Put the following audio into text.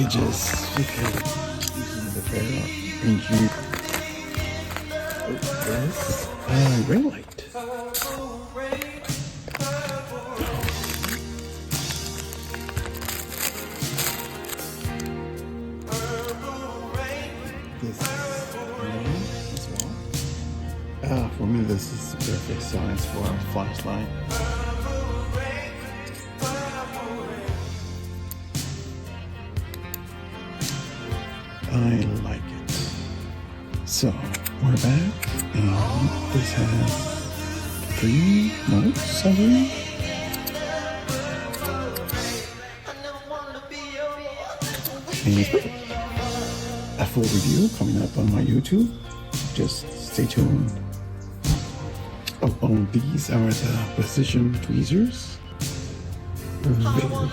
you could use the pair and you this ring light. This ring as well. For me, this is the perfect size for a flashlight. I like it. So we're back, and this has 3 notes, I believe. And a full review coming up on my YouTube. Just stay tuned. Oh, these are the precision tweezers. Very